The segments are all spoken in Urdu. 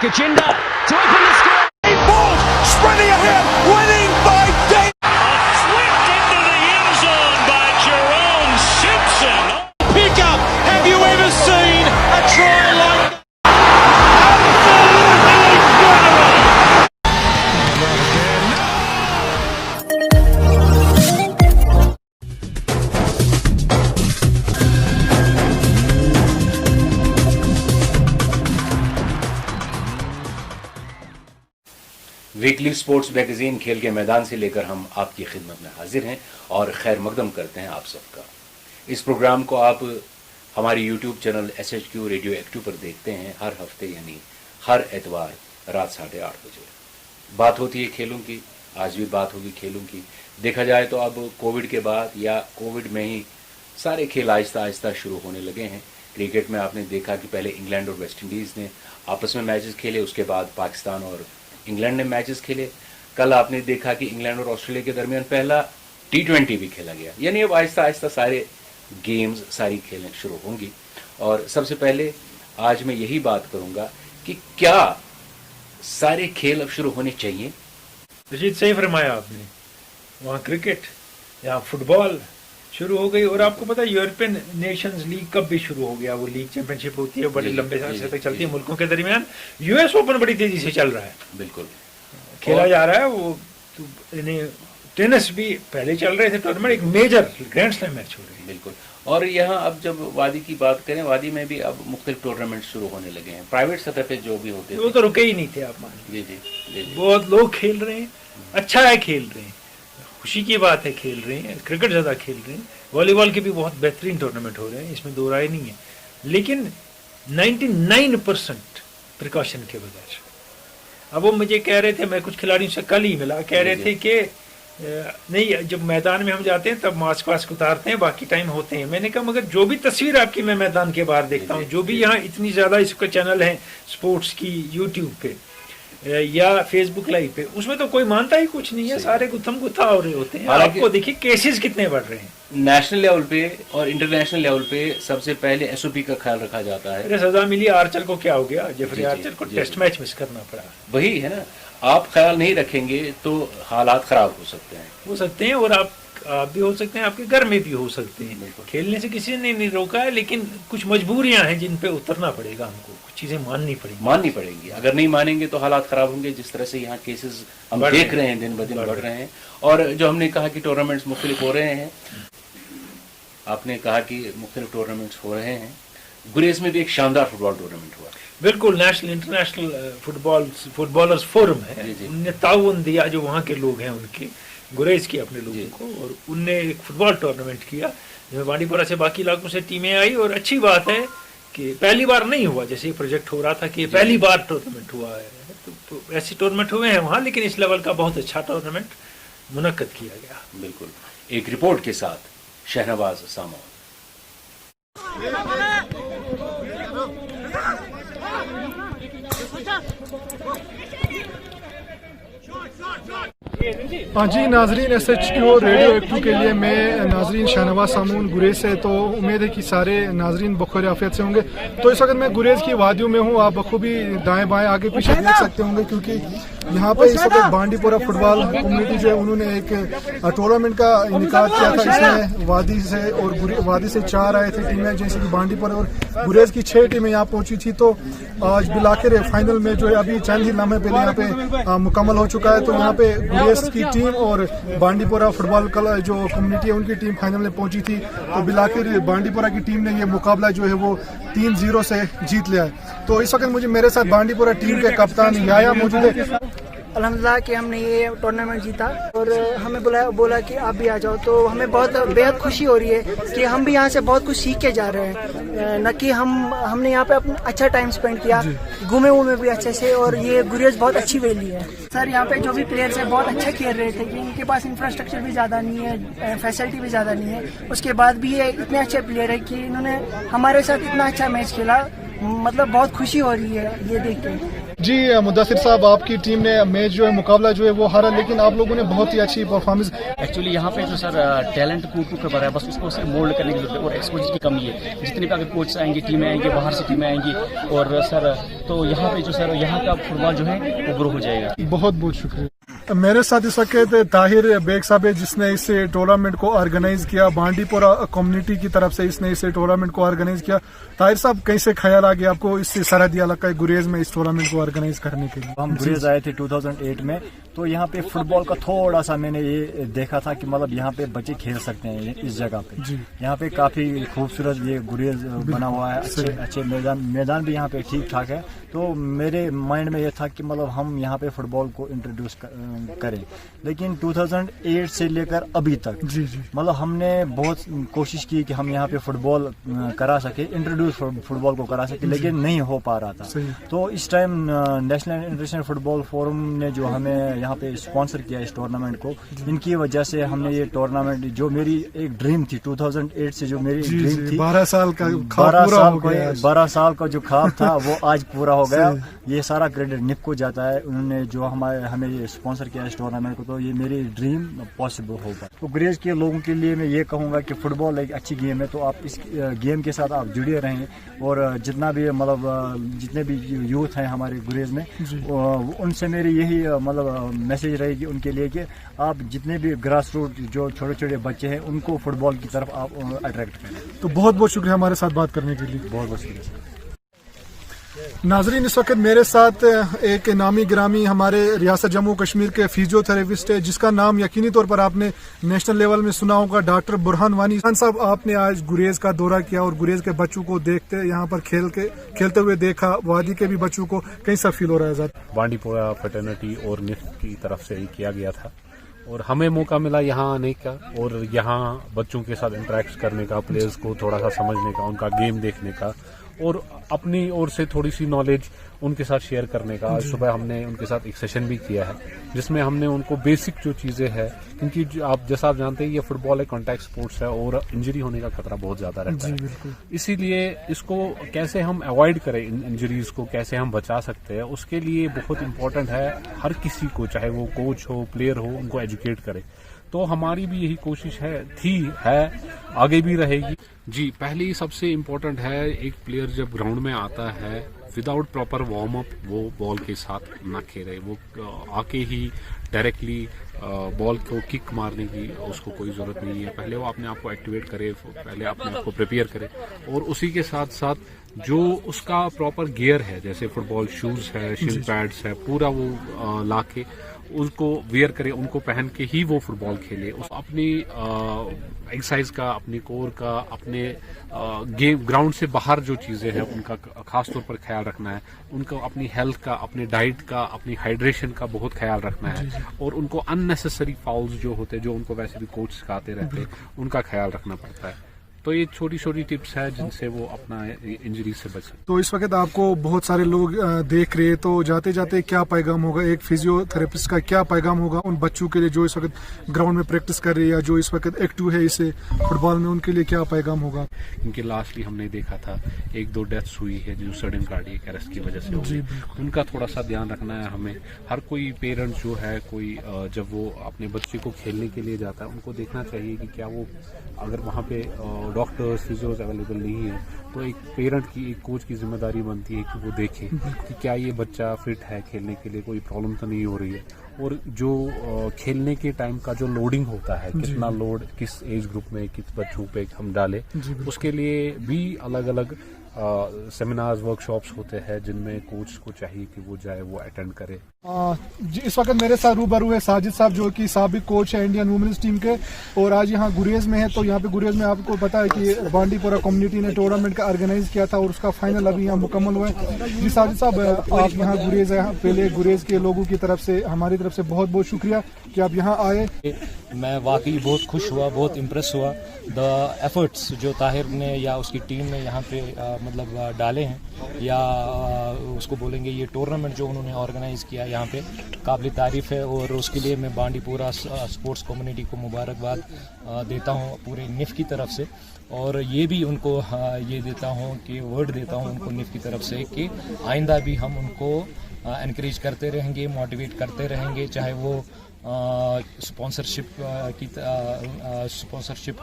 Kachinda to open the score. Balls spreading ahead, winning by Dave. Flipped into the end zone by Jerome Simpson. Pick up. Have you ever seen a try like that? Weekly sports magazine کھیل کے میدان سے لے کر ہم آپ کی خدمت میں حاضر ہیں اور خیر مقدم کرتے ہیں آپ سب کا. اس پروگرام کو آپ ہماری YouTube channel SHQ radio active پر دیکھتے ہیں ہر ہفتے یعنی ہر اتوار رات 8:30 بجے. بات ہوتی ہے کھیلوں کی، آج بھی بات ہوگی کھیلوں کی. دیکھا جائے تو اب کووڈ کے بعد یا کووڈ میں ہی سارے کھیل آہستہ آہستہ شروع ہونے لگے ہیں. کرکٹ میں آپ نے دیکھا کہ پہلے انگلینڈ اور ویسٹ انڈیز نے آپس میں میچز کھیلے، اس کے بعد پاکستان اور انگلینڈ نے میچز کھیلے. کل آپ نے دیکھا کہ انگلینڈ اور آسٹریلیا کے درمیان پہلا T20 بھی کھیلا گیا. یعنی اب آہستہ آہستہ سارے گیمز ساری کھیلیں شروع ہوں گی. اور سب سے پہلے آج میں یہی بات کروں گا کہ کیا سارے کھیل اب شروع ہونے چاہیے. رشید صحیح فرمایا آپ نے. وہاں کرکٹ یہاں فٹ بال شروع ہو گئی. اور آپ کو پتا یورپین نیشنز لیگ کب بھی شروع ہو گیا. وہ لیگ چیمپئن شپ ہوتی ہے، بڑے لمبے عرصے تک چلتی ہے ملکوں کے درمیان. US اوپن بڑی تیزی سے چل رہا ہے، بالکل کھیلا جا رہا ہے. وہ ٹینس بھی پہلے چل رہے تھے ٹورنامنٹ، ایک میجر گرینڈ سلیم میچ ہو رہے ہیں. بالکل. اور یہاں اب جب وادی کی بات کریں، وادی میں بھی اب مختلف ٹورنامنٹ شروع ہونے لگے ہیں پرائیویٹ سطح پہ جو بھی ہوتے وہ تو رکے ہی نہیں تھے آپ مان. جی جی جی. بہت لوگ کھیل رہے ہیں، اچھا ہے کھیل رہے ہیں، خوشی کی بات ہے کھیل رہے ہیں. کرکٹ زیادہ کھیل رہے ہیں، والی بال کے بھی بہت بہترین ٹورنامنٹ ہو رہے ہیں، اس میں دو رائے نہیں ہے. لیکن 99% پریکاشن کے بغیر. اب وہ مجھے کہہ رہے تھے، میں کچھ کھلاڑیوں سے کل ہی ملا، کہہ رہے تھے کہ نہیں جب میدان میں ہم جاتے ہیں تب ماسک واسک اتارتے ہیں، باقی ٹائم ہوتے ہیں. میں نے کہا مگر جو بھی تصویر آپ کی میں میدان کے باہر دیکھتا ہوں، جو بھی یہاں اتنی زیادہ اس کا چینل ہے سپورٹس کی یوٹیوب پہ یا فیس بک لائیو پہ، اس میں تو کوئی مانتا ہی کچھ نہیں ہے. سارے گتھم گتھا ہو رہے ہوتے ہیں. آپ کو دیکھیے کیسز کتنے بڑھ رہے ہیں. نیشنل لیول پہ اور انٹرنیشنل لیول پہ سب سے پہلے SOP کا خیال رکھا جاتا ہے. سزا ملی آرچر کو، کیا ہو گیا؟ جیفری آرچر کو ٹیسٹ میچ مس کرنا پڑا. وہی ہے نا، آپ خیال نہیں رکھیں گے تو حالات خراب ہو سکتے ہیں. اور آپ بھی ہو سکتے ہیں، آپ کے گھر میں بھی ہو سکتے ہیں. کھیلنے سے کسی نے نہیں روکا ہے، لیکن کچھ مجبوریاں ہیں جن پہ اترنا پڑے گا. ہم کو کچھ چیزیں ماننی پڑیں گی. اگر نہیں مانیں گے تو حالات خراب ہوں گے. جس طرح سے یہاں کیسز ہم دیکھ رہے ہیں دن بدن بڑھ رہے ہیں. اور جو ہم نے کہا کہ ٹورنامنٹس مختلف ہو رہے ہیں، آپ نے کہا کہ مختلف ٹورنامنٹس ہو رہے ہیں. گریز میں بھی ایک شاندار فٹ بال ٹورنامنٹ ہوا. بالکل national international footballers forum ہے. ان نے تعاون دیا جو وہاں کے لوگ ہیں ان کے، گریز کے اپنے لوگوں کو، اور ان نے ایک فٹ بال ٹورنامنٹ کیا جس میں بانڈی پورہ سے باقی علاقوں سے ٹیمیں آئی. اور اچھی بات ہے کہ پہلی بار نہیں ہوا جیسے یہ پروجیکٹ ہو رہا تھا کہ پہلی بار ٹورنامنٹ ہوا ہے. تو ایسے ٹورنامنٹ ہوئے ہیں وہاں، لیکن اس لیول کا بہت اچھا ٹورنامنٹ منعقد کیا گیا. بالکل. ایک رپورٹ کے ساتھ شہنواز سامون. ہاں جی ناظرین، SHQ ریڈیو ایکٹیو کے لیے میں ناظرین شہنواز سامون گریز سے. تو امید ہے کہ سارے ناظرین بخیر عافیت سے ہوں گے. تو اس وقت میں گریز کی وادیوں میں ہوں. آپ بخوبی دائیں بائیں آگے پیچھے دیکھ سکتے ہوں گے، کیونکہ یہاں پہ اس وقت بانڈی پورہ فٹ بال کمیونٹی جو ہے انہوں نے ایک ٹورنامنٹ کا انعقاد کیا تھا. اس میں وادی سے اور وادی سے 4 آئے تھے ٹیمیں، جیسے کہ بانڈی پورہ اور گریز کی 6 ٹیمیں یہاں پہنچی تھی. تو آج بالآخر فائنل میں جو ہے ابھی چند ہی لمحے پہلے یہاں پہ مکمل ہو چکا ہے. تو یہاں پہ گریز کی ٹیم اور بانڈی پورہ فٹ بال جو کمیونٹی ہے ان کی ٹیم فائنل میں پہنچی تھی. تو بالآخر بانڈی پورہ کی ٹیم نے یہ مقابلہ جو ہے وہ 3-0 سے جیت لیا ہے. تو اس وقت مجھے میرے ساتھ بانڈی پورہ ٹیم کے کپتان یایا موجود ہے. الحمدللہ کہ ہم نے یہ ٹورنامنٹ جیتا اور ہمیں بولا کہ آپ بھی آ جاؤ. تو ہمیں بہت بےحد خوشی ہو رہی ہے کہ ہم بھی یہاں سے بہت کچھ سیکھ کے جا رہے ہیں. نہ کہ ہم نے یہاں پہ اپنا اچھا ٹائم اسپینڈ کیا، گھومے بھی اچھے سے. اور یہ گریز بہت اچھی ویلی ہے سر. یہاں پہ جو بھی پلیئرس ہیں بہت اچھا کھیل رہے تھے کہ ان کے پاس انفراسٹرکچر بھی زیادہ نہیں ہے، فیسلٹی بھی زیادہ نہیں ہے. اس کے بعد بھی یہ اتنے اچھے پلیئر ہیں کہ انہوں نے ہمارے ساتھ اتنا اچھا میچ کھیلا. مطلب بہت خوشی ہو رہی ہے یہ دیکھ کے. جی مدثر صاحب، آپ کی ٹیم نے میچ جو ہے مقابلہ جو ہے وہ ہارا، لیکن آپ لوگوں نے بہت ہی اچھی پرفارمنس. ایکچولی یہاں پہ جو سر ٹیلنٹ پور کر رہا ہے، بس اس کو صرف مولڈ کرنے کی ضرورت ہے اور ایکسپوجر کی کمی ہے. جتنے بھی اگر کوچز آئیں گے، ٹیمیں آئیں گی، باہر سے ٹیمیں آئیں گی، اور سر تو یہاں پہ جو سر یہاں کا فٹ بال جو ہے وہ گرو ہو جائے گا. بہت بہت شکریہ. میرے ساتھ اس وقت طاہر بیگ صاحب ہے، جس نے اس ٹورنامنٹ کو آرگنائز کیا. بانڈی پورہ کمیونٹی کی طرف سے اس نے اس ٹورنامنٹ کو آرگنائز کیا. طاہر صاحب، کیسے خیال آ گیا آپ کو اس سرحدی علاقہ گریز میں اس ٹورنامنٹ کو آرگنائز کرنے کے لیے؟ ہم گریز آئے تھے 2008 میں، تو یہاں پہ فٹ بال کا تھوڑا سا میں نے یہ دیکھا تھا کہ مطلب یہاں پہ بچے کھیل سکتے ہیں اس جگہ پہ. یہاں پہ کافی خوبصورت یہ گریز بنا ہوا ہے، اچھے میدان بھی یہاں پہ ٹھیک ٹھاک ہے. تو میرے مائنڈ میں یہ تھا کہ مطلب ہم یہاں پہ فٹ بال کو انٹروڈیوس کریں. لیکن 2008 سے لے کر ابھی تک مطلب ہم نے بہت کوشش کی کہ ہم یہاں پہ فٹ بال کرا سکے، انٹروڈیوس فٹ بال کو کرا سکے، لیکن نہیں ہو پا رہا تھا. تو اس ٹائم نیشنل انٹرنیشنل فٹ بال فورم نے جو ہمیں یہاں پہ اسپانسر کیا اس ٹورنامنٹ کو، ان کی وجہ سے ہم نے یہ ٹورنامنٹ، جو میری ایک ڈریم تھی 2008 سے، جو میری ڈریم تھی 12 سال کا جو خواب تھا وہ آج پورا ہو گیا. یہ سارا کریڈٹ نپ کو جاتا ہے، انہوں نے جو ہمیں یہ اسپانسر کیا اس ٹورنامنٹ کو. تو یہ میری ڈریم پاسبل ہوگا. تو گریز کے لوگوں کے لیے میں یہ کہوں گا کہ فٹ بال ایک اچھی گیم ہے، تو آپ اس گیم کے ساتھ آپ جڑے رہیں، اور جتنا بھی مطلب جتنے بھی یوتھ ہیں ہمارے گریز میں، ان سے میری یہی مطلب میسج رہے گی ان کے لیے کہ آپ جتنے بھی گراس روٹ جو چھوٹے چھوٹے بچے ہیں ان کو فٹ بال کی طرف آپ اٹریکٹ کریں. تو بہت بہت شکریہ ہمارے ساتھ بات کرنے کے لیے. بہت بہت شکریہ. ناظرین، اس وقت میرے ساتھ ایک نامی گرامی ہمارے ریاست جموں کشمیر کے فیزیو تھراپسٹ ہے، جس کا نام یقینی طور پر آپ نے نیشنل لیول میں سنا ہوگا، ڈاکٹر برہان وانی صاحب. آپ نے آج گریز کا دورہ کیا اور گریز کے بچوں کو دیکھتے یہاں پر کھیلتے ہوئے دیکھا، وادی کے بھی بچوں کو کیسا فیل ہو رہا ہے؟ ذات بانڈی پورہ فیٹرنٹی اور نفٹ کی طرف سے کیا گیا تھا، اور ہمیں موقع ملا یہاں آنے کا اور یہاں بچوں کے ساتھ انٹریکٹ کرنے کا، پلیئرز کو تھوڑا سا سمجھنے کا، ان کا گیم دیکھنے کا، اور اپنی اور سے تھوڑی سی نالج ان کے ساتھ شیئر کرنے کا. آج صبح ہم نے ان کے ساتھ ایک سیشن بھی کیا ہے، جس میں ہم نے ان کو بیسک جو چیزیں ہیں، کیونکہ آپ جیسا آپ جانتے ہیں یہ فٹ بال ایک کانٹیکٹ سپورٹس ہے اور انجری ہونے کا خطرہ بہت زیادہ رہتا ہے. اسی لیے اس کو کیسے ہم اوائڈ کریں، انجریز کو کیسے ہم بچا سکتے ہیں، اس کے لیے بہت امپورٹنٹ ہے ہر کسی کو، چاہے وہ کوچ ہو، پلیئر ہو، ان کو ایجوکیٹ کرے. تو ہماری بھی یہی کوشش ہے آگے بھی رہے گی. جی، پہلی سب سے امپورٹنٹ ہے، ایک پلیئر جب گراؤنڈ میں آتا ہے وداؤٹ پراپر وارم اپ وہ بال کے ساتھ نہ کھیلے. وہ آ کے ہی ڈائریکٹلی بال کو کک مارنے کی اس کو کوئی ضرورت نہیں ہے. پہلے وہ اپنے آپ کو ایکٹیویٹ کرے، پہلے اپنے آپ کو پریپیئر کرے، اور اسی کے ساتھ ساتھ جو اس کا پراپر گیئر ہے، جیسے فٹ بال شوز ہے، شن پیڈس ہے، پورا وہ لا کے اس کو ویئر کرے، ان کو پہن کے ہی وہ فٹ بال کھیلے. اپنی ایکسرسائز کا، اپنی کور کا، اپنے گیم گراؤنڈ سے باہر جو چیزیں ہیں ان کا خاص طور پر خیال رکھنا ہے. ان کو اپنی ہیلتھ کا، اپنی ڈائٹ کا، اپنی ہائیڈریشن کا بہت خیال رکھنا ہے، اور ان کو ان نیسیسری فاؤلز جو ہوتے، جو ان کو ویسے بھی کوچ سکھاتے رہتے، ان کا خیال رکھنا پڑتا ہے. تو یہ چھوٹی چھوٹی ٹپس ہے جن سے وہ اپنا انجری سے بچ سکتے. تو اس وقت آپ کو بہت سارے لوگ دیکھ رہے، تو جاتے جاتے کیا پیغام ہوگا ایک فیزیو تھراپسٹ کا، کیا پیغام ہوگا ان بچوں کے لیے جو اس وقت گراؤنڈ میں پریکٹس کر رہے ہیں یا جو اس وقت ایکٹیو ہے اسے فٹ بال میں، ان کے لیے کیا پیغام ہوگا؟ کیونکہ لاسٹلی ہم نے دیکھا تھا 1-2 ڈیتھس ہوئی ہے جو سڈن کارڈیک اریسٹ کی وجہ سے ہوئی. ان کا تھوڑا سا دھیان رکھنا ہے ہمیں. ہر کوئی پیرنٹ جو ہے، کوئی جب وہ اپنے بچے کو کھیلنے کے لیے جاتا ہے، ان کو دیکھنا چاہیے کہ کیا وہ، اگر وہاں پہ ڈاکٹرز فیزیوز اویلیبل نہیں ہے، تو ایک پیرنٹ کی، ایک کوچ کی ذمہ داری بنتی ہے کہ وہ دیکھے کہ کیا یہ بچہ فٹ ہے کھیلنے کے لیے، کوئی پرابلم تو نہیں ہو رہی ہے. اور جو کھیلنے کے ٹائم کا جو لوڈنگ ہوتا ہے، کتنا لوڈ کس ایج گروپ میں کس بچوں پہ ہم ڈالیں، اس کے لیے بھی الگ الگ سیمینارز، ورک شاپس ہوتے ہیں جن میں کوچ کو چاہیے کہ وہ جائے، وہ اٹینڈ کرے. جی، اس وقت میرے ساتھ روبرو ہے ساجد صاحب، جو کہ سابق کوچ ہے انڈین وومنز ٹیم کے، اور آج یہاں گریز میں ہے. تو یہاں پہ گریز میں آپ کو پتا ہے کہ بانڈی پورہ کمیونٹی نے ٹورنامنٹ کا آرگنائز کیا تھا اور اس کا فائنل ابھی یہاں مکمل ہوا ہے. جی ساجد صاحب، آپ یہاں گریز ہیں، پہلے گریز کے لوگوں کی طرف سے، ہماری طرف سے بہت بہت شکریہ کہ آپ یہاں آئے. میں واقعی بہت خوش ہوا، بہت امپریس ہوا. دا ایفرٹس جو طاہر نے یا اس کی ٹیم نے یہاں پہ مطلب ڈالے ہیں یا اس کو بولیں گے یہ ٹورنامنٹ جو انہوں نے آرگنائز کیا یہاں پہ قابل تعریف ہے, اور اس کے لیے میں بانڈی پورہ اسپورٹس کمیونٹی کو مبارکباد دیتا ہوں پورے نف کی طرف سے, اور یہ بھی ان کو یہ دیتا ہوں کہ ورڈ دیتا ہوں ان کو نف کی طرف سے کہ آئندہ بھی ہم ان کو انکریج کرتے رہیں گے, موٹیویٹ کرتے رہیں گے, چاہے وہ اسپانسرشپ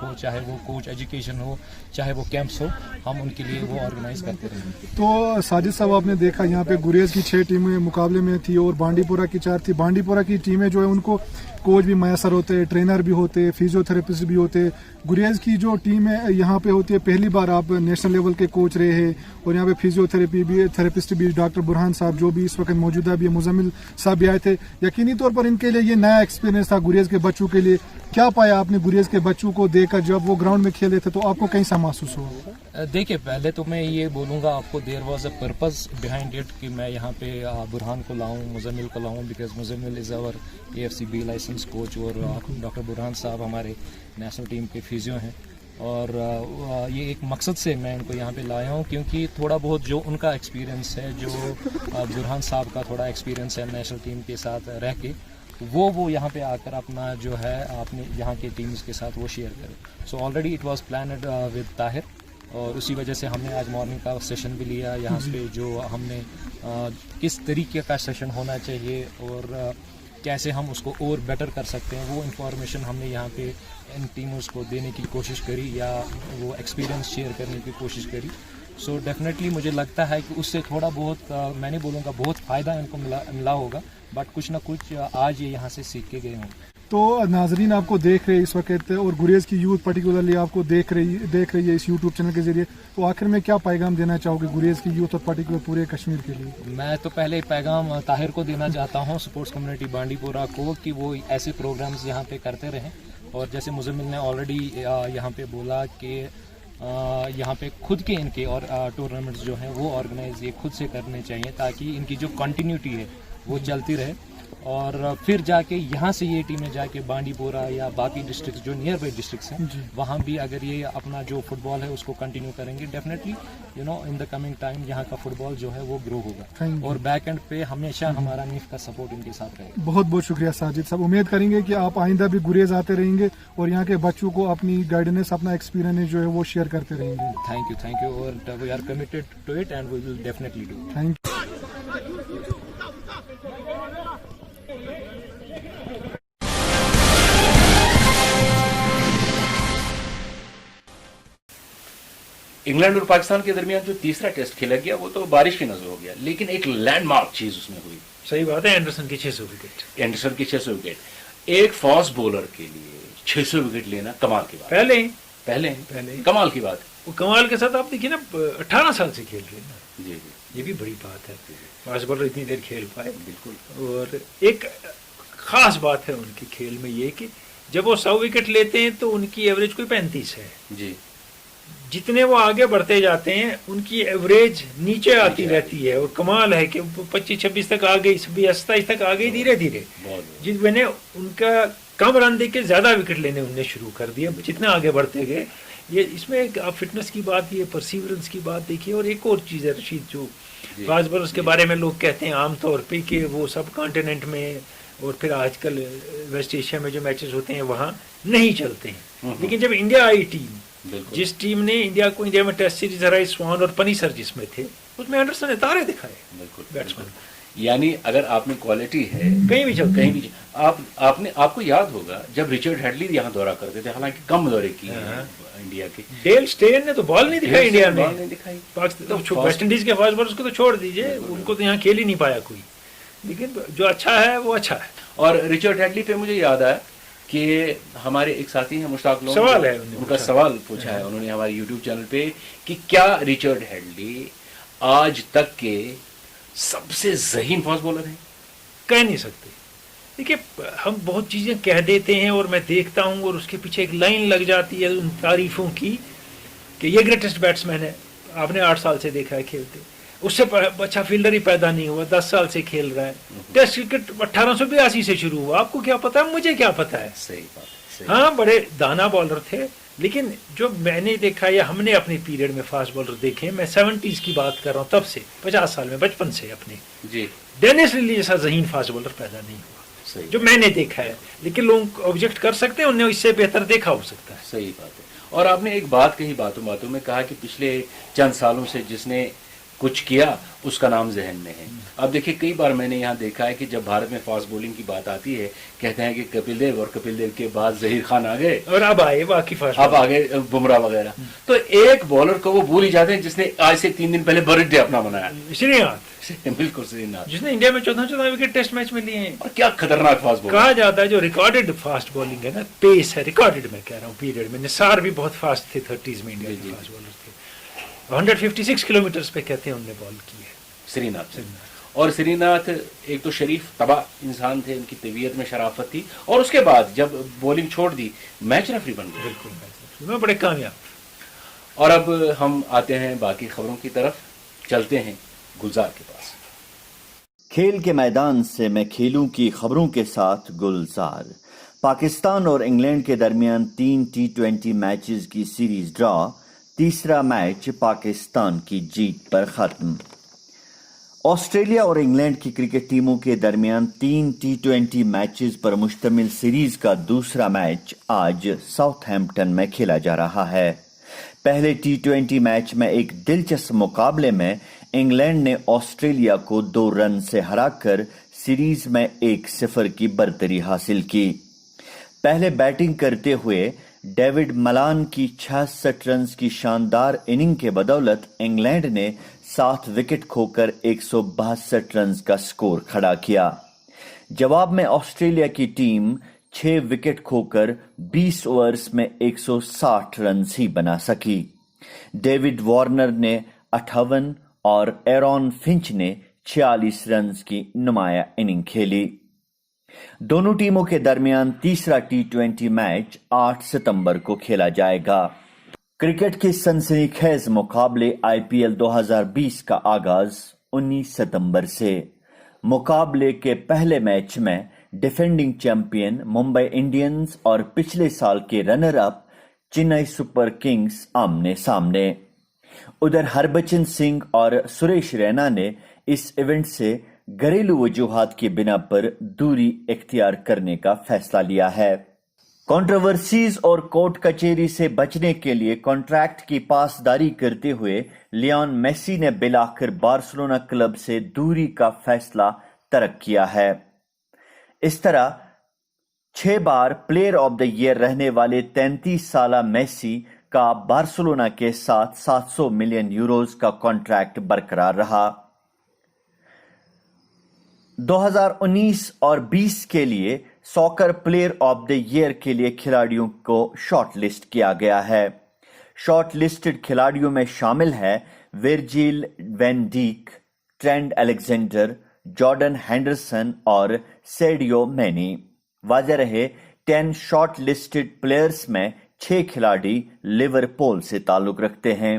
ہو, چاہے وہ کوچ ایجوکیشن ہو, چاہے وہ کیمپس ہو, ہم ان کے لیے وہ آرگنائز کرتے رہیں گے. تو ساجد صاحب آپ نے دیکھا یہاں پہ گریز کی 6 ٹیمیں مقابلے میں تھی اور بانڈی پورہ کی 4 تھی. بانڈی پورہ کی ٹیمیں جو ہے ان کو کوچ بھی میسر ہوتے, ٹرینر بھی ہوتے, فیزیو تھراپسٹ بھی ہوتے. گریز کی جو ٹیم ہے یہاں پہ ہوتی ہے, پہلی بار آپ نیشنل لیول کے کوچ رہے ہیں, اور یہاں پہ فیزیو تھراپسٹ بھی ڈاکٹر برہان صاحب جو بھی اس وقت موجودہ بھی مزمل صاحب بھی آئے تھے. یقینی طور پر ان کے لیے یہ نیا ایکسپیرینس تھا گریز کے بچوں کے لیے. کیا پایا آپ نے گریز کے بچوں کو دیکھ کر جب وہ گراؤنڈ میں کھیلے تھے تو آپ کو کیسا محسوس ہوا؟ دیکھیں, پہلے تو میں یہ بولوں گا آپ کو there was a purpose behind it کہ میں یہاں پہ برہان کو لاؤں, مزمل کو لاؤں, because Muzammil is our AFCB licence coach, اور ڈاکٹر برہان صاحب ہمارے نیشنل ٹیم کے فیزیو ہیں, اور یہ ایک مقصد سے میں ان کو یہاں پہ لایا ہوں کیونکہ تھوڑا بہت جو ان کا ایکسپیرینس ہے, جو برہان صاحب کا تھوڑا ایکسپیرینس ہے نیشنل ٹیم کے ساتھ رہ کے, وہ یہاں پہ آ کر اپنا جو ہے اپنے یہاں کے ٹیمز کے ساتھ وہ شیئر کرے. So already it was planned with Tahir, اور اسی وجہ سے ہم نے آج مارننگ کا سیشن بھی لیا یہاں پہ, جو ہم نے کس طریقے کا سیشن ہونا چاہیے اور کیسے ہم اس کو اور بیٹر کر سکتے ہیں, وہ انفارمیشن ہم نے یہاں پہ ان ٹیمز کو دینے کی کوشش کری یا وہ ایکسپیرینس شیئر کرنے کی کوشش کری. سو ڈیفینیٹلی مجھے لگتا ہے کہ اس سے تھوڑا بہت میں نہیں بولوں گا بہت فائدہ ان کو ملا ہوگا, بٹ کچھ نہ کچھ آج یہ یہاں سے سیکھ کے گئے ہوں. تو ناظرین آپ کو دیکھ رہے اس وقت, اور گریز کی یوتھ پرٹیکولرلی آپ کو دیکھ رہی ہے اس یوٹیوب چینل کے ذریعے, تو آخر میں کیا پیغام دینا چاہو گے گریز کی یوتھ اور پرٹیکولر پورے کشمیر کے لیے؟ میں تو پہلے پیغام طاہر کو دینا چاہتا ہوں, اسپورٹس کمیونٹی بانڈی پورہ کو, کہ وہ ایسے پروگرامز یہاں پہ کرتے رہیں, اور جیسے مزمل نے آلریڈی یہاں پہ بولا کہ یہاں پہ خود کے ان کے اور ٹورنامنٹس جو ہیں وہ آرگنائز یہ خود سے کرنے چاہیے تاکہ ان کی جو کنٹینیوٹی ہے وہ چلتی رہے, اور پھر جا کے یہاں سے یہ ٹیمیں جا کے بانڈی پورہ یا باقی ڈسٹرکٹس جو نیئر بائی ڈسٹرکٹس ہیں وہاں بھی اگر یہ اپنا جو فٹ بال ہے اس کو کنٹینیو کریں گے, definitely in the coming time یہاں کا فٹ بال جو ہے وہ گرو ہوگا, اور بیک اینڈ پہ ہمیشہ ہمارا نیف کا سپورٹ ان کے ساتھ رہے گا. بہت بہت شکریہ ساجد صاحب, امید کریں گے کہ آپ آئندہ بھی گریز آتے رہیں گے اور یہاں کے بچوں کو اپنی گائیڈنس, اپنا ایکسپیرینس جو ہے وہ شیئر کرتے رہیں گے. تھینک یو, اور we are committed to it and we will definitely do. Thank you. England اور پاکستان کے درمیان جو تیسرا ٹیسٹ کھیلا گیا وہ تو بارش کی نظر ہو گیا, لیکن ایک لینڈ مارک چیز اس میں ہوئی. صحیح بات ہے, اینڈرسن کی 600 وکٹ. ایک فاسٹ بولر کے لیے 600 وکٹ لینا کمال کی بات. پہلے کمال کی بات. وہ کمال کے ساتھ آپ دیکھیے نا 18 سال سے کھیل رہے ہیں. جی, یہ بھی بڑی بات ہے, فاسٹ بولر اتنی دیر کھیل پائے. بالکل. اور ایک خاص بات ہے ان کے کھیل میں یہ کہ جب وہ 100 وکٹ لیتے ہیں تو ان کی ایوریج کوئی 35 ہے. جی, جتنے وہ آگے بڑھتے جاتے ہیں ان کی ایوریج نیچے آتی رہتی ہے, اور کمال ہے کہ 25-26 تک آ گئی, 27 تک آ گئی دھیرے دھیرے. جس میں نے ان کا کم رن دے کے زیادہ وکٹ لینے انہوں نے شروع کر دیا جتنے آگے بڑھتے گئے. یہ اس میں آپ فٹنس کی بات, یہ پرسیورنس کی بات دیکھیے. اور ایک اور چیز ہے رشید, جو فاسٹ بالرز کے بارے میں لوگ کہتے ہیں عام طور پہ کہ وہ سب کانٹیننٹ میں اور پھر آج کل ویسٹ ایشیا میں جو میچز ہوتے ہیں وہاں نہیں چلتے ہیں, لیکن جب انڈیا آئی ٹیم, جس ٹیم نے انڈیا میں ٹیسٹ سیریز ہرائی, سوان اور پنیسر جس میں تھے, اس میں اینڈرسن نے تارے دکھائے. بالکل بیٹسمین, یعنی اگر آپ میں کوالٹی ہے کہیں بھی چلتے. آپ کو یاد ہوگا جب ریچرڈ ہیڈلی یہاں دورہ کرتے تھے, حالانکہ کم دورے کی انڈیا کے, ڈیل سٹین نے تو بال نہیں دکھائی انڈیا میں. ویسٹ انڈیز کے فاسٹ بالرز کو تو چھوڑ دیجئے, ان کو تو یہاں کھیل ہی نہیں پایا کوئی, لیکن جو اچھا ہے وہ اچھا ہے. اور ریچرڈ ہیڈلی پہ مجھے یاد آیا کہ ہمارے ایک ساتھی ہیں مشتاق لون, سوال ہے ان کا سوال پوچھا ہے انہوں نے ہمارے یوٹیوب چینل پہ کہ کیا ریچرڈ ہیڈلی آج تک کے سب سے ذہین فاسٹ بولر ہیں؟ کہہ نہیں سکتے. دیکھیے ہم بہت چیزیں کہہ دیتے ہیں اور میں دیکھتا ہوں اور اس کے پیچھے ایک لائن لگ جاتی ہے ان تعریفوں کی کہ یہ گریٹسٹ بیٹسمین ہے. آپ نے 8 سال سے دیکھا ہے کھیلتے, اس سے اچھا فیلڈر ہی پیدا نہیں ہوا, 10 سال سے کھیل رہا ہے. ٹیسٹ کرکٹ 1882 سے شروع ہوا, آپ کو کیا پتا ہے, مجھے کیا پتا ہے. صحیح بات. ہاں, بڑے دانا بالر تھے, لیکن جو میں نے دیکھا یا ہم نے اپنے پیریڈ میں فاسٹ بالر دیکھے, میں 70s کی بات کر رہا ہوں, تب سے 50 سال میں بچپن سے اپنے, جی ڈینس لیلی جیسا ذہین فاسٹ بالر پیدا نہیں ہوا جو میں نے دیکھا ہے. لیکن لوگ آبجیکٹ کر سکتے ہیں, انہیں اس سے بہتر دیکھا ہو سکتا ہے. صحیح بات ہے. اور آپ نے ایک بات کہی باتوں میں کہا کہ پچھلے چند سالوں سے جس نے کچھ کیا اس کا نام ذہن میں ہے. اب دیکھیں کئی بار میں نے یہاں دیکھا ہے کہ جب بھارت میں فاسٹ بولنگ کی بات آتی ہے کہتے ہیں کہ کپل دیو, اور کپل دیو کے بعد ظہیر خان آ گئے, اور اب آئے باقی فاسٹ, اب آگے بمراہ وغیرہ. تو ایک بالر کو وہ بھول ہی جاتے ہیں جس نے آج سے 3 دن پہلے برتھ ڈے اپنا منایا, سری ناتھ. بالکل سری ناتھ, جس نے انڈیا میں 14 وکٹ ٹیسٹ میچ میں لیے ہیں. اور کیا خطرناک فاسٹ بالر کہا جاتا ہے جو ریکارڈڈ فاسٹ بالنگ ہے نا, پیس ہے ریکارڈڈ, میں کہہ رہا ہوں پیریڈ میں. نثار بھی بہت فاسٹ تھے 30s میں, انڈیا کے فاسٹ بالر تھے. 156 کلومیٹرز پہ کہتے ہیں انہوں نے بال کی ہے سری ناتھ. اور سری ناتھ ایک تو شریف تباہ انسان تھے, ان کی طبیعت میں شرافت تھی, اور اس کے بعد جب بولنگ چھوڑ دی میچ ریفری بن گئے. بالکل میں بڑے کامیاب. اور اب ہم آتے ہیں باقی خبروں کی طرف, چلتے ہیں گلزار کے پاس. کھیل کے میدان سے میں کھیلوں کی خبروں کے ساتھ گلزار. پاکستان اور انگلینڈ کے درمیان 3 T20 میچز کی سیریز ڈرا, تیسرا میچ پاکستان کی جیت پر ختم. آسٹریلیا اور انگلینڈ کی کرکٹ ٹیموں کے درمیان 3 T20 میچز پر مشتمل سیریز کا دوسرا میچ آج ساؤتھ ہیمپٹن میں کھیلا جا رہا ہے. پہلے T20 میچ میں ایک دلچسپ مقابلے میں انگلینڈ نے آسٹریلیا کو 2 رن سے ہرا کر سیریز میں 1-0 کی برتری حاصل کی. پہلے بیٹنگ کرتے ہوئے ڈیوڈ ملان کی 66 رنز کی شاندار اننگ کے بدولت انگلینڈ نے 7 وکٹ کھو کر 162 رنز کا سکور کھڑا کیا. جواب میں آسٹریلیا کی ٹیم 6 وکٹ کھو کر 20 اوورز میں 160 رنز ہی بنا سکی. ڈیوڈ وارنر نے 58 اور ایرون فنچ نے 46 رنز کی نمایاں اننگ کھیلی. دونوں ٹیموں کے درمیان تیسرا T20 میچ 8 ستمبر کو کھیلا جائے گا. کرکٹ کے سنسنی خیز مقابلے IPL 2020 کا آغاز 19 ستمبر سے. مقابلے کے پہلے میچ میں ڈیفینڈنگ چیمپئن ممبئی انڈینز اور پچھلے سال کے runner up Chennai Super Kings آمنے سامنے. ادھر ہربچن سنگھ اور سریش رینا نے اس ایونٹ سے گھریلو وجوہات کی بنا پر دوری اختیار کرنے کا فیصلہ لیا ہے. کنٹروورسیز اور کورٹ کچہری سے بچنے کے لیے کانٹریکٹ کی پاسداری کرتے ہوئے لیون میسی نے بالآخر بارسلونا کلب سے دوری کا فیصلہ ترک کیا ہے. اس طرح 6 بار پلیئر آف دا ایئر رہنے والے 33 سالہ میسی کا بارسلونا کے ساتھ 700 ملین یوروز کا کانٹریکٹ برقرار رہا. 2019 اور 20 کے لیے soccer player of the year کے لیے کھلاڑیوں کو شارٹ لسٹ کیا گیا ہے. شارٹ لسٹڈ کھلاڑیوں میں شامل ہے Virgil van Dijk, Trent Alexander, Jordan Henderson اور سیڈیو مینی. واضح رہے 10 شارٹ لسٹڈ پلیئرز میں 6 کھلاڑی لیورپول سے تعلق رکھتے ہیں.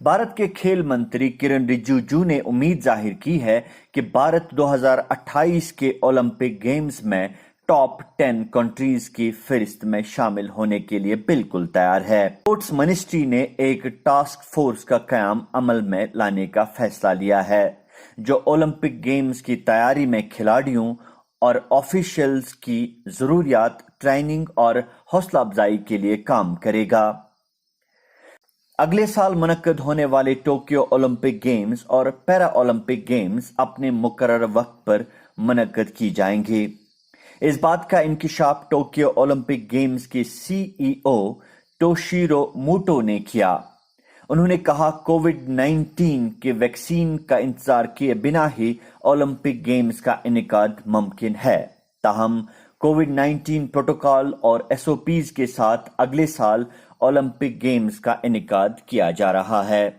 بھارت کے کھیل منتری کرن رجیجو نے امید ظاہر کی ہے کہ بھارت 2028 کے اولمپک گیمز میں ٹاپ 10 کنٹریز کی فہرست میں شامل ہونے کے لیے بالکل تیار ہے. اسپورٹس منسٹری نے ایک ٹاسک فورس کا قیام عمل میں لانے کا فیصلہ لیا ہے جو اولمپک گیمز کی تیاری میں کھلاڑیوں اور آفیشلز کی ضروریات, ٹریننگ اور حوصلہ افزائی کے لیے کام کرے گا. اگلے سال منعقد ہونے والے ٹوکیو اولمپک گیمز اور پیرا اولمپک گیمز اپنے مقررہ وقت پر منعقد کی جائیں گے. اس بات کا انکشاف ٹوکیو اولمپک گیمز کے CEO ٹوشیرو موٹو نے کیا. انہوں نے کہا کووڈ-19 کے ویکسین کا انتظار کیے بنا ہی اولمپک گیمز کا انعقاد ممکن ہے. تاہم کووڈ-19 پروٹوکول اور SOPs کے ساتھ اگلے سال اولمپک گیمز کا انعقاد کیا جا رہا ہے.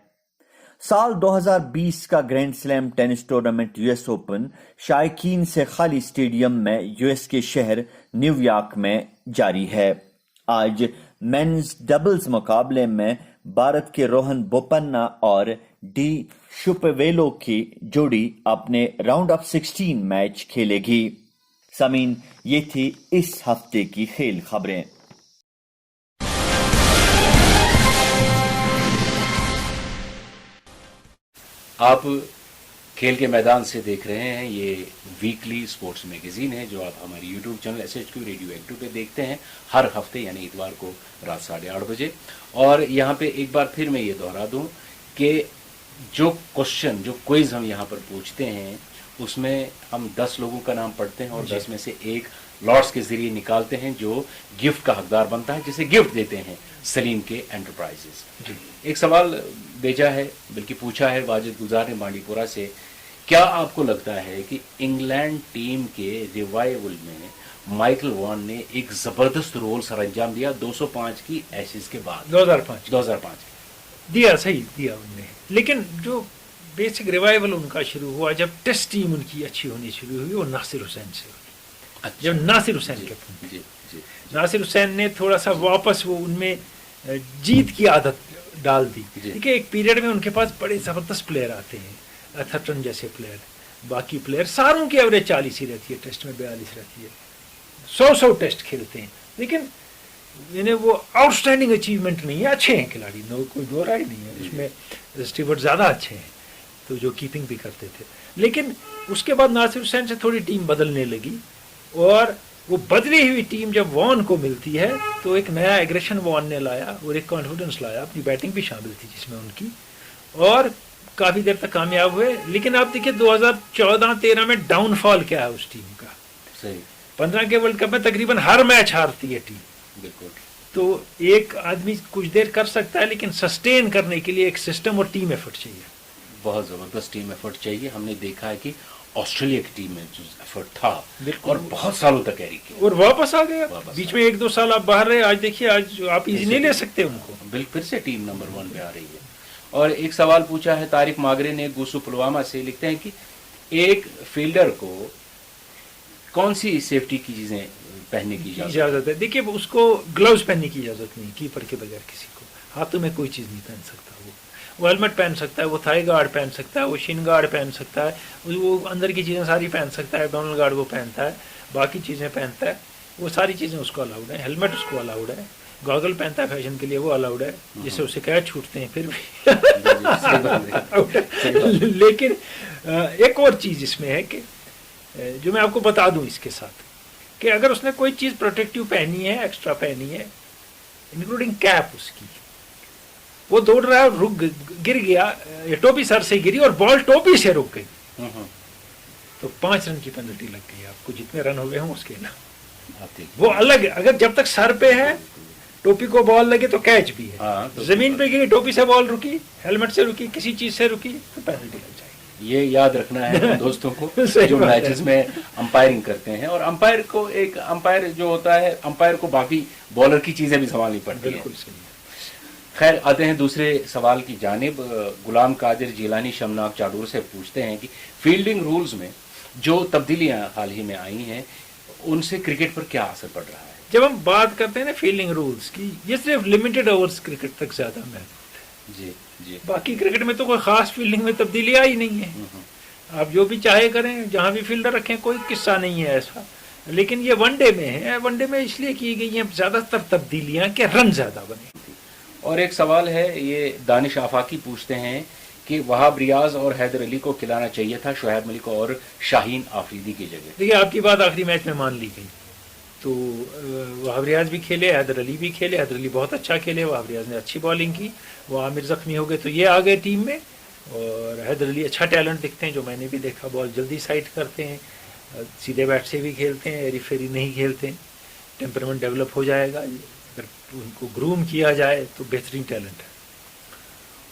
سال 2020 کا grand slam tennis tournament US Open شائقین سے خالی اسٹیڈیم میں US کے شہر نیو یارک میں جاری ہے. آج مینز ڈبلز مقابلے میں بھارت کے روہن بوپنا اور ڈی شپویلو کی جوڑی اپنے راؤنڈ آف 16 میچ کھیلے گی. سامعین، یہ تھی اس ہفتے کی کھیل خبریں. آپ کھیل کے میدان سے دیکھ رہے ہیں. یہ ویکلی اسپورٹس میگزین ہے جو آپ ہماری YouTube channel SHQ radio active پہ دیکھتے ہیں ہر ہفتے یعنی اتوار کو رات 8:30 بجے. اور یہاں پہ ایک بار پھر میں یہ دہرا دوں کہ جو کوشچن جو کوئز ہم یہاں پر پوچھتے ہیں اس میں ہم 10 لوگوں کا نام پڑھتے ہیں اور 10 میں سے ایک لاٹس کے ذریعے نکالتے ہیں جو گفٹ کا حقدار بنتا ہے جسے گفٹ دیتے ہیں سلیم کے انٹرپرائزز. ایک سوال بھیجا ہے بلکہ پوچھا ہے واجد گلزار نے بانڈی پورہ سے. کیا آپ کو لگتا ہے کہ انگلینڈ ٹیم کے ریوائول میں مائیکل وان نے ایک زبردست رول سر انجام دیا 205 کی ایشز کے بعد؟ 2005 دیا، صحیح دیا انہوں نے. لیکن جو بیسک ریوائول ان کا شروع ہوا جب ٹیسٹ ٹیم ان کی اچھی ہونی شروع ہوئی وہ ناصر حسین سے ہوئی. جب ناصر حسین کیپٹن ناصر حسین نے تھوڑا سا واپس وہ ان میں جیت کی عادت ڈال دی. کیونکہ ایک پیریڈ میں ان کے پاس بڑے زبردست پلیئر آتے ہیں، ایتھرٹن جیسے پلیئر، باقی پلیئر ساروں کی ایوریج 40 ہی رہتی ہے، ٹیسٹ میں 42 رہتی ہے، 100 ٹیسٹ کھیلتے ہیں. لیکن یعنی وہ آؤٹ اسٹینڈنگ اچیومنٹ نہیں ہے، اچھے ہیں کھلاڑی، کوئی دو رائے نہیں ہے اس میں. اسٹیورٹ زیادہ اچھے ہیں تو جو کیپنگ بھی کرتے تھے. لیکن اس کے بعد ناصر حسین سے تھوڑی ٹیم بدلنے لگی اور وہ بدلی ہوئی ٹیم جب وان کو ملتی ہے تو ایک نیا ایگریشن وان نے لایا اور ایک کانفیڈنس لایا. اپنی بیٹنگ بھی شامل تھی جس میں ان کی، اور کافی دیر تک کامیاب ہوئے. لیکن آپ دیکھیں 2014-13 میں ڈاؤن فال کیا ہے اس ٹیم کا. 15 کے ورلڈ کپ میں تقریباً ہر میچ ہارتی ہے ٹیم. بالکل. تو ایک آدمی کچھ دیر کر سکتا ہے لیکن سسٹین کرنے کے لیے ایک سسٹم اور ٹیم ایفرٹ چاہیے. بہت زبردست ٹیم ایفرٹ چاہیے. ہم نے دیکھا ہے کہ آسٹریلیا کی ٹیم میں جو ایفرٹ تھا اور بہت سالوں تک کیری کیا اور واپس آ گیا. بیچ میں 1-2 سال آپ باہر رہے. آج دیکھیے آج آپ ایزی نہیں لے سکتے ان کو. بالکل پھر سے ٹیم نمبر 1 پہ آ رہی ہے. اور ایک سوال پوچھا ہے طارق ماگرے نے گوسو پلوامہ سے. لکھتے ہیں کہ ایک فیلڈر کو کون سی سیفٹی کی چیزیں پہننے کی اجازت ہے؟ دیکھیے اس کو گلوز پہننے کی اجازت نہیں کیپر کے بغیر. کسی کو ہاتھوں میں کوئی چیز نہیں پہن سکتا. وہ ہیلمٹ پہن سکتا ہے، وہ تھائی گارڈ پہن سکتا ہے، وہ شین گارڈ پہن سکتا ہے، وہ اندر کی چیزیں ساری پہن سکتا ہے. ڈونل گارڈ وہ پہنتا ہے، باقی چیزیں پہنتا ہے، وہ ساری چیزیں اس کو الاؤڈ ہیں. ہیلمٹ اس کو الاؤڈ ہے. گاگل پہنتا ہے فیشن کے لیے، وہ الاؤڈ ہے جس سے اسے کیچ چھوٹتے ہیں پھر بھی. لیکن ایک اور چیز اس میں ہے کہ جو میں آپ کو بتا دوں اس کے ساتھ کہ اگر اس نے کوئی چیز پروٹیکٹیو پہنی ہے، ایکسٹرا پہنی ہے، انکلوڈنگ کیپ اس کی، وہ دوڑ رہا ہے رک گر گیا، ٹوپی سر سے گری اور بال ٹوپی سے رک گئی تو 5 رن کی پینلٹی لگ گئی. آپ کو جتنے رن ہوئے ہوں اس کے نا وہ الگ ہے. اگر جب تک سر پہ ہے ٹوپی کو بال لگے تو کیچ بھی ہے. زمین پہ گری، ٹوپی سے بال رکی، ہیلمٹ سے رکی، کسی چیز سے رکی تو پینلٹی لگ جائے. یہ یاد رکھنا ہے دوستوں کو جو میچز میں امپائرنگ کرتے ہیں. اور امپائر کو ایک امپائر جو ہوتا ہے، امپائر کو باقی بالر کی چیزیں بھی سنبھالنی پڑتی ہیں. بالکل صحیح. خیر آتے ہیں دوسرے سوال کی جانب. غلام قادر جیلانی شمناک چاڈور سے پوچھتے ہیں کہ فیلڈنگ رولز میں جو تبدیلیاں حال ہی میں آئی ہیں ان سے کرکٹ پر کیا اثر پڑ رہا ہے؟ جب ہم بات کرتے ہیں نا فیلڈنگ رولز کی، یہ صرف لمیٹڈ اوورز کرکٹ تک زیادہ محدود ہے. جی. باقی کرکٹ میں تو کوئی خاص فیلڈنگ میں تبدیلی آئی نہیں ہے. آپ جو بھی چاہے کریں، جہاں بھی فیلڈر رکھیں، کوئی قصہ نہیں ہے ایسا. لیکن یہ ون ڈے میں ہے. ون ڈے میں اس لیے کی گئی ہیں زیادہ تر تبدیلیاں کہ رن زیادہ بنے. اور ایک سوال ہے، یہ دانش آفاقی پوچھتے ہیں کہ وہاب ریاض اور حیدر علی کو کھلانا چاہیے تھا شعیب ملک اور شاہین آفریدی کی جگہ. دیکھیے آپ کی بات آخری میچ میں مان لی گئی تو وہاب ریاض بھی کھیلے، حیدر علی بھی کھیلے. حیدر علی بہت اچھا کھیلے، وہاب ریاض نے اچھی بالنگ کی. وہ عامر زخمی ہو گئے تو یہ آ گئے ٹیم میں. اور حیدر علی اچھا ٹیلنٹ دکھتے ہیں، جو میں نے بھی دیکھا، بال جلدی سائٹ کرتے ہیں، سیدھے بیٹ سے بھی کھیلتے ہیں، ایری فیری نہیں کھیلتے ہیں. ٹیمپرمنٹ ڈیولپ ہو جائے گا اگر ان کو گروم کیا جائے تو بہترین ٹیلنٹ ہے.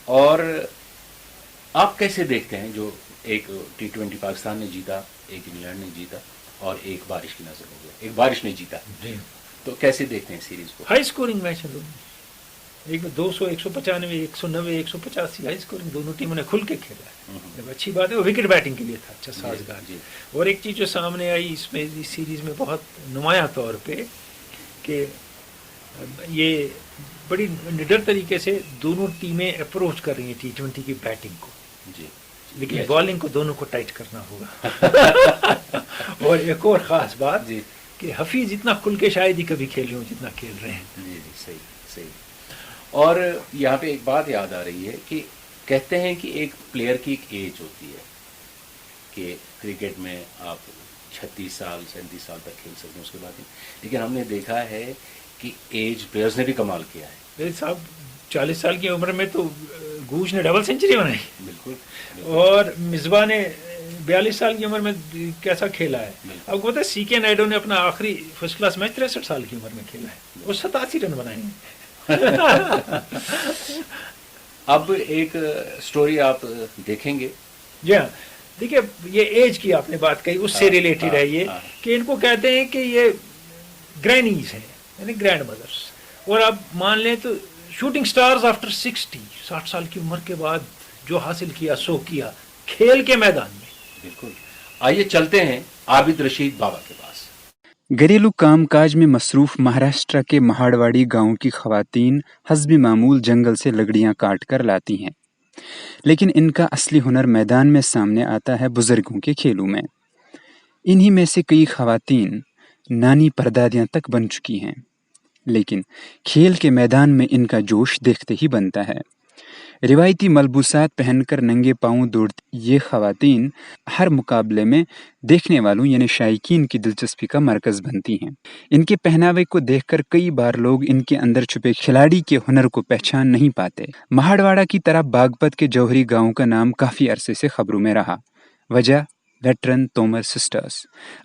اور آپ کیسے دیکھتے ہیں جو ایک T20 پاکستان نے جیتا، ایک انگلینڈ نے جیتا اور ایک بارش کی نظر ہو گیا، ایک بارش نے جیتا، تو کیسے دیکھتے ہیں سیریز کو؟ ہائی اسکورنگ میچ ہے دونوں. ایک میں 200، 195، 190، 185 ہائی اسکورنگ. دونوں ٹیموں نے کھل کے کھیلا ہے. جب اچھی بات ہے، وہ وکٹ بیٹنگ کے لیے تھا اچھا سازگار. اور ایک چیز جو سامنے آئی اس میں اس سیریز میں بہت نمایاں طور پہ کہ یہ بڑی نڈر طریقے سے دونوں ٹیمیں اپروچ کر رہی ہیں T20 کی بیٹنگ کو. لیکن بالنگ کو دونوں کو ٹائٹ کرنا ہوگا. اور ایک اور خاص بات کہ حفیظ اتنا کھل کے شاید ہی کبھی کھیلے ہوں جتنا کھیل رہے ہیں. صحیح. اور یہاں پہ ایک بات یاد آ رہی ہے کہ کہتے ہیں کہ ایک پلیئر کی ایک ایج ہوتی ہے کہ کرکٹ میں آپ 36 سال 37 سال تک کھیل سکتے ہیں، اس کے بعد نہیں. لیکن ہم نے دیکھا ہے کہ ایج پلیئرز نے بھی کمال کیا ہے. میرے صاحب 40 سال کی عمر میں تو گوش نے ڈبل سینچری بنائی. بالکل. اور مصباح نے 42 سال کی عمر میں کیسا کھیلا ہے. اب کو پتا ہے سی کے نائیڈو نے اپنا آخری فرسٹ کلاس میچ 63 سال کی عمر میں کھیلا ہے، وہ 87 رن بنائے ہیں. اب ایک سٹوری آپ دیکھیں گے. جی ہاں، دیکھیے یہ ایج کی آپ نے بات کہی، اس سے ریلیٹڈ ہے یہ کہ ان کو کہتے ہیں کہ یہ گرینیز ہیں، یعنی گرینڈ مدرس. اور اب مان لیں تو شوٹنگ سٹارز آفٹر 60 سال کی عمر کے بعد جو حاصل کیا سو کیا کھیل کے میدان میں. بالکل. آئیے چلتے ہیں عابد رشید بابا کے پاس. گھریلو کام کاج میں مصروف مہاراشٹر کے مہاڑواڑی گاؤں کی خواتین حسب معمول جنگل سے لکڑیاں کاٹ کر لاتی ہیں، لیکن ان کا اصلی ہنر میدان میں سامنے آتا ہے بزرگوں کے کھیلوں میں. انہی میں سے کئی خواتین نانی پردادیاں تک بن چکی ہیں، لیکن کھیل کے میدان میں ان کا جوش دیکھتے ہی بنتا ہے. روایتی ملبوسات پہن کر ننگے پاؤں دوڑتی یہ خواتین ہر مقابلے میں دیکھنے والوں یعنی شائقین کی دلچسپی کا مرکز بنتی ہیں. ان کے پہناوے کو دیکھ کر کئی بار لوگ ان کے اندر چھپے کھلاڑی کے ہنر کو پہچان نہیں پاتے. مہاڑواڑہ کی طرح باغپت کے جوہری گاؤں کا نام کافی عرصے سے خبروں میں رہا. وجہ ویٹرن تومر سسٹرز،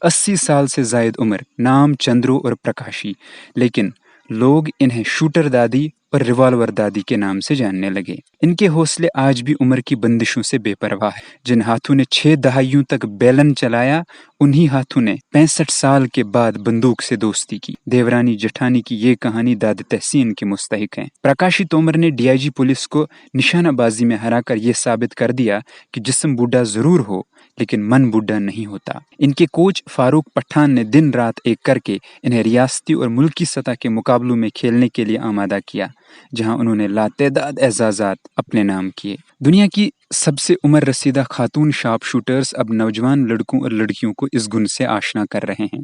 80 سال سے زائد عمر، نام چندرو اور پرکاشی، لیکن لوگ انہیں شوٹر دادی اور ریوالور دادی کے نام سے جاننے لگے. ان کے حوصلے آج بھی عمر کی بندشوں سے بے پرواہ ہیں. جن ہاتھوں نے 6 دہائیوں تک بیلن چلایا، انہی ہاتھوں نے 65 سال کے بعد بندوق سے دوستی کی. دیورانی جٹھانی کی یہ کہانی داد تحسین کے مستحق ہے. پرکاشی تومر نے ڈی آئی جی پولیس کو نشانہ بازی میں ہرا کر یہ ثابت کر دیا کہ جسم بوڑھا ضرور ہو لیکن من بوڑھا نہیں ہوتا. ان کے کوچ فاروق پٹھان نے دن رات ایک کر کے انہیں ریاستی اور ملکی سطح کے مقابلوں میں کھیلنے کے لیے آمادہ کیا، جہاں انہوں نے لاتعداد اعزازات اپنے نام کیے. دنیا کی سب سے عمر رسیدہ خاتون شارپ شوٹرز اب نوجوان لڑکوں اور لڑکیوں کو اس گن سے آشنا کر رہے ہیں.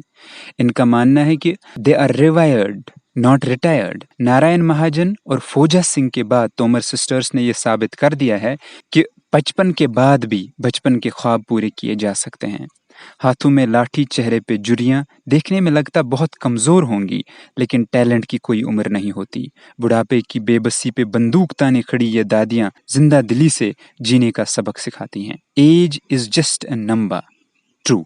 ان کا ماننا ہے کہ they are rewired not retired. Narayan Mahajan اور فوجا سنگھ کے بعد تومر سسٹرز نے یہ ثابت کر دیا ہے کہ 55 کے بعد بھی بچپن کے خواب پورے کیے جا سکتے ہیں. ہاتھوں میں لاٹھی، چہرے پہ جریاں، دیکھنے میں لگتا بہت کمزور ہوں گی، لیکن ٹیلنٹ کی کوئی عمر نہیں ہوتی. بڑھاپے کی بے بسی پہ بندوق تانے کھڑی یہ دادیاں زندہ دلی سے جینے کا سبق سکھاتی ہیں. Age is just a number. True,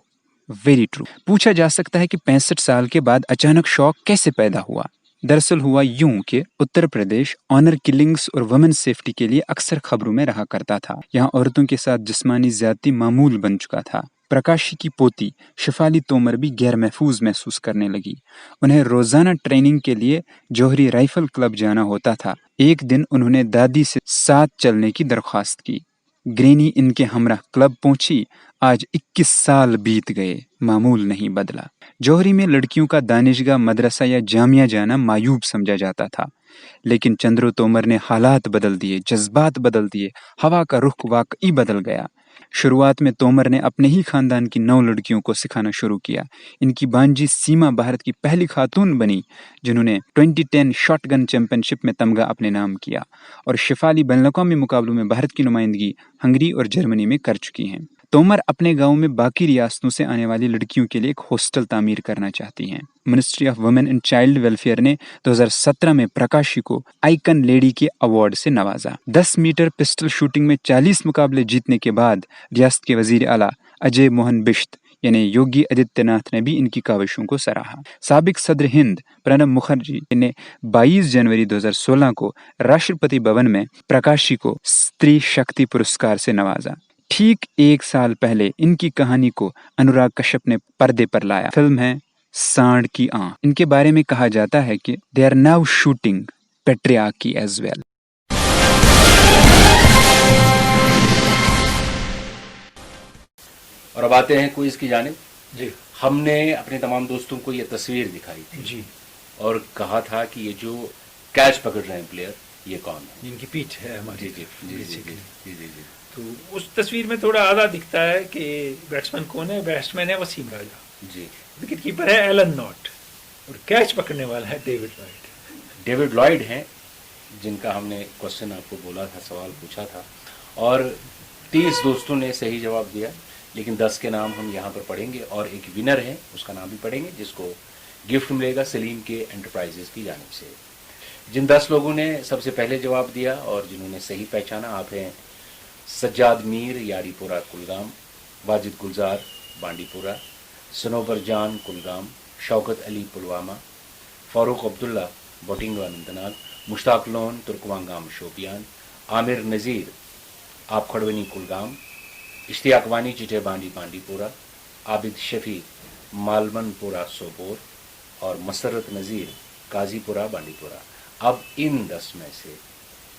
very true. پوچھا جا سکتا ہے کہ 65 سال کے بعد اچانک شوق کیسے پیدا ہوا؟ دراصل ہوا یوں کہ اتر پردیش آنر کلنگز اور وومن سیفٹی کے لیے اکثر خبروں میں رہا کرتا تھا. یہاں عورتوں کے ساتھ جسمانی زیادتی معمول بن چکا تھا. پرکاشی کی پوتی شفالی تومر بھی غیر محفوظ محسوس کرنے لگی. انہیں روزانہ ٹریننگ کے لیے جوہری رائفل کلب جانا ہوتا تھا. ایک دن انہوں نے دادی سے ساتھ چلنے کی درخواست کی. گرینی ان کے ہمراہ کلب پہنچی. آج 21 سال بیت گئے، معمول نہیں بدلا. جوہری میں لڑکیوں کا دانشگاہ، مدرسہ یا جامعہ جانا معیوب سمجھا جاتا تھا، لیکن چندرو تومر نے حالات بدل دیے، جذبات بدل دیے، ہوا کا رخ واقعی بدل گیا. شروعات میں تومر نے اپنے ہی خاندان کی 9 لڑکیوں کو سکھانا شروع کیا. ان کی بانجی سیما بھارت کی پہلی خاتون بنی جنہوں نے 2010 شاٹ گن چیمپئن شپ میں تمغہ اپنے نام کیا، اور شفالی بین الاقوامی مقابلوں میں بھارت کی نمائندگی ہنگری اور جرمنی میں کر چکی ہیں. تومر اپنے گاؤں میں باقی ریاستوں سے آنے والی لڑکیوں کے لیے ایک ہاسٹل تعمیر کرنا چاہتی ہیں. Ministry of Women and Child Welfare نے 2017 میں پرکاشی کو آئیکن لیڈی کے ایوارڈ سے نوازا. 10 میٹر پسٹل شوٹنگ میں 40 مقابلے جیتنے کے بعد ریاست کے وزیر اعلیٰ اجے موہن بشت یعنی یوگی آدتیہ ناتھ نے بھی ان کی کاوشوں کو سراہا. سابق صدر ہند پرنب مکھرجی نے 22 جنوری 2016 کو راشٹرپتی بھون میں پرکاشی کو استری شکتی پرسکار سے نوازا. ٹھیک 1 سال پہلے ان کی کہانی کو انوراگ کشیپ نے پردے پر لایا. فلم ہے سانڈ کی آنکھ. ان کے بارے میں کہا جاتا ہے کہ they are now shooting patriarchy as well. اور اب آتے ہیں کوئز کی جانب. جی، ہم نے اپنے تمام دوستوں کو یہ تصویر دکھائی تھی جی، اور کہا تھا کہ یہ جو کیچ پکڑ رہے ہیں پلیئر یہ کون ہے؟ جن کی پیچھ ہے ہماری. جی جی جی جی جی جی جی. تو اس تصویر میں تھوڑا آدھا دکھتا ہے کہ بیٹسمین کون ہے. بیٹسمین ہے وسیم راجا جی. وکٹ کیپر ہے ایلن ناٹ اور کیچ پکڑنے والا ہے ڈیوڈ لائڈ. ڈیوڈ لائڈ ہیں جن کا ہم نے کوشچن آپ کو بولا تھا، سوال پوچھا تھا، اور 30 دوستوں نے صحیح جواب دیا، لیکن 10 کے نام ہم یہاں پر پڑھیں گے اور ایک ونر ہے اس کا نام بھی پڑھیں گے جس کو گفٹ ملے گا سلیم کے انٹرپرائزز کی جانب سے۔ جن 10 لوگوں نے سب سے پہلے جواب دیا اور جنہوں نے صحیح پہچانا، آپ ہیں سجاد میر یاری پورہ کلگام، واجد گلزار بانڈی پورہ، سنوبر جان کلگام، شوکت علی پلوامہ، فاروق عبداللہ بوٹنگا اننت ناگ، مشتاق لون ترکوانگام شوپیان، عامر نذیر آپ کھڑونی کلگام، اشتیاق وانی چٹے بانڈی پورہ، عابد شفیع مالمن پورہ سوپور اور مسرت نذیر قاضی پورہ بانڈی پورہ۔ اب ان 10 میں سے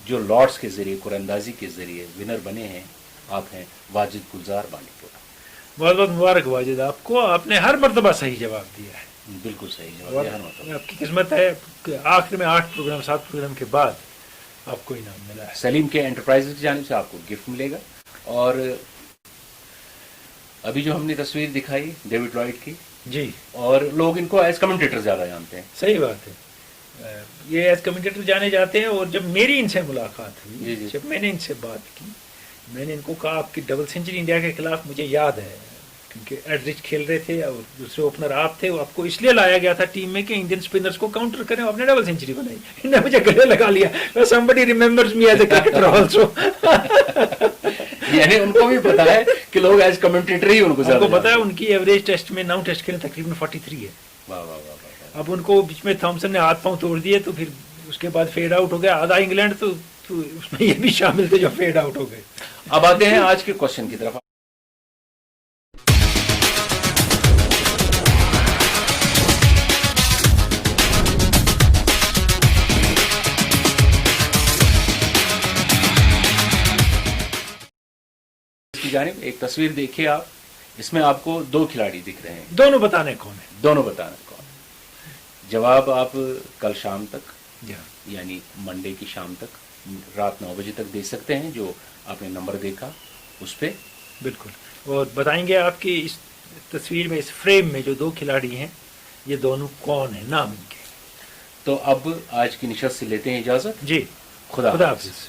جو لاٹس کے ذریعے قراندازی کے ذریعے ونر بنے ہیں، آپ ہیں واجد گلزار بانڈی پورہ۔ بہت بہت مبارک واجد آپ کو، آپ نے ہر مرتبہ صحیح جواب دیا ہے۔ بالکل صحیح جواب دیا ہر مرتبہ۔ آپ کی قسمت ہے کہ آخر میں 7 پروگرام کے بعد آپ کو انعام ملا ہے۔ سلیم کے انٹرپرائز کی جانب سے آپ کو گفٹ ملے گا۔ اور ابھی جو ہم نے تصویر دکھائی ڈیوڈ لائٹ کی، جی، اور لوگ ان کو ایز کمنٹیٹر زیادہ جانتے ہیں۔ صحیح بات ہے، یہ ایز کمنٹیٹر جانے جاتے ہیں۔ اور جب میری ان سے ملاقات ہوئی، جب میں نے ان سے بات کی، میں نے ان کو کہا آپ کی ڈبل سینچری انڈیا کے خلاف مجھے یاد ہے، کیونکہ ایڈرچ کھیل رہے تھے اور دوسرے اوپنر آپ تھے، آپ کو اس لیے لایا گیا تھا ٹیم میں کہ انڈین اسپنرز کو کاؤنٹر کریں، آپ نے ڈبل سینچری بنائی۔ انہوں نے مجھے گلے لگا لیا، somebody remembers me as a cricketer also۔ یعنی ان کو بھی پتا ہے کہ لوگ ایز کمنٹیٹر ہی ان کو زیادہ پتا ہے۔ ان کی ایوریج ٹیسٹ میں 9 ٹیسٹ کھیلے تقریباً 43 ہے۔ واہ واہ واہ۔ اب ان کو بیچ میں تھامسن نے ہاتھ پاؤں توڑ دیے تو پھر اس کے بعد فیڈ آؤٹ ہو گیا آدھا انگلینڈ، تو اس میں یہ بھی شامل تھے جو فیڈ آؤٹ ہو گئے۔ اب آتے ہیں آج کے کوشچن کی طرف۔ کی جانب ایک تصویر دیکھیے آپ، اس میں آپ کو 2 کھلاڑی دکھ رہے ہیں۔ دونوں بتانے کون ہیں؟ دونوں بتانا کون۔ جواب آپ کل شام تک یعنی منڈے کی شام تک رات 9 بجے تک دے سکتے ہیں، جو آپ نے نمبر دیکھا اس پہ۔ بالکل، اور بتائیں گے آپ کی اس تصویر میں، اس فریم میں جو 2 کھلاڑی ہیں یہ دونوں کون ہیں، نام ان کے۔ تو اب آج کی نشست سے لیتے ہیں اجازت۔ جی، خدا حافظ۔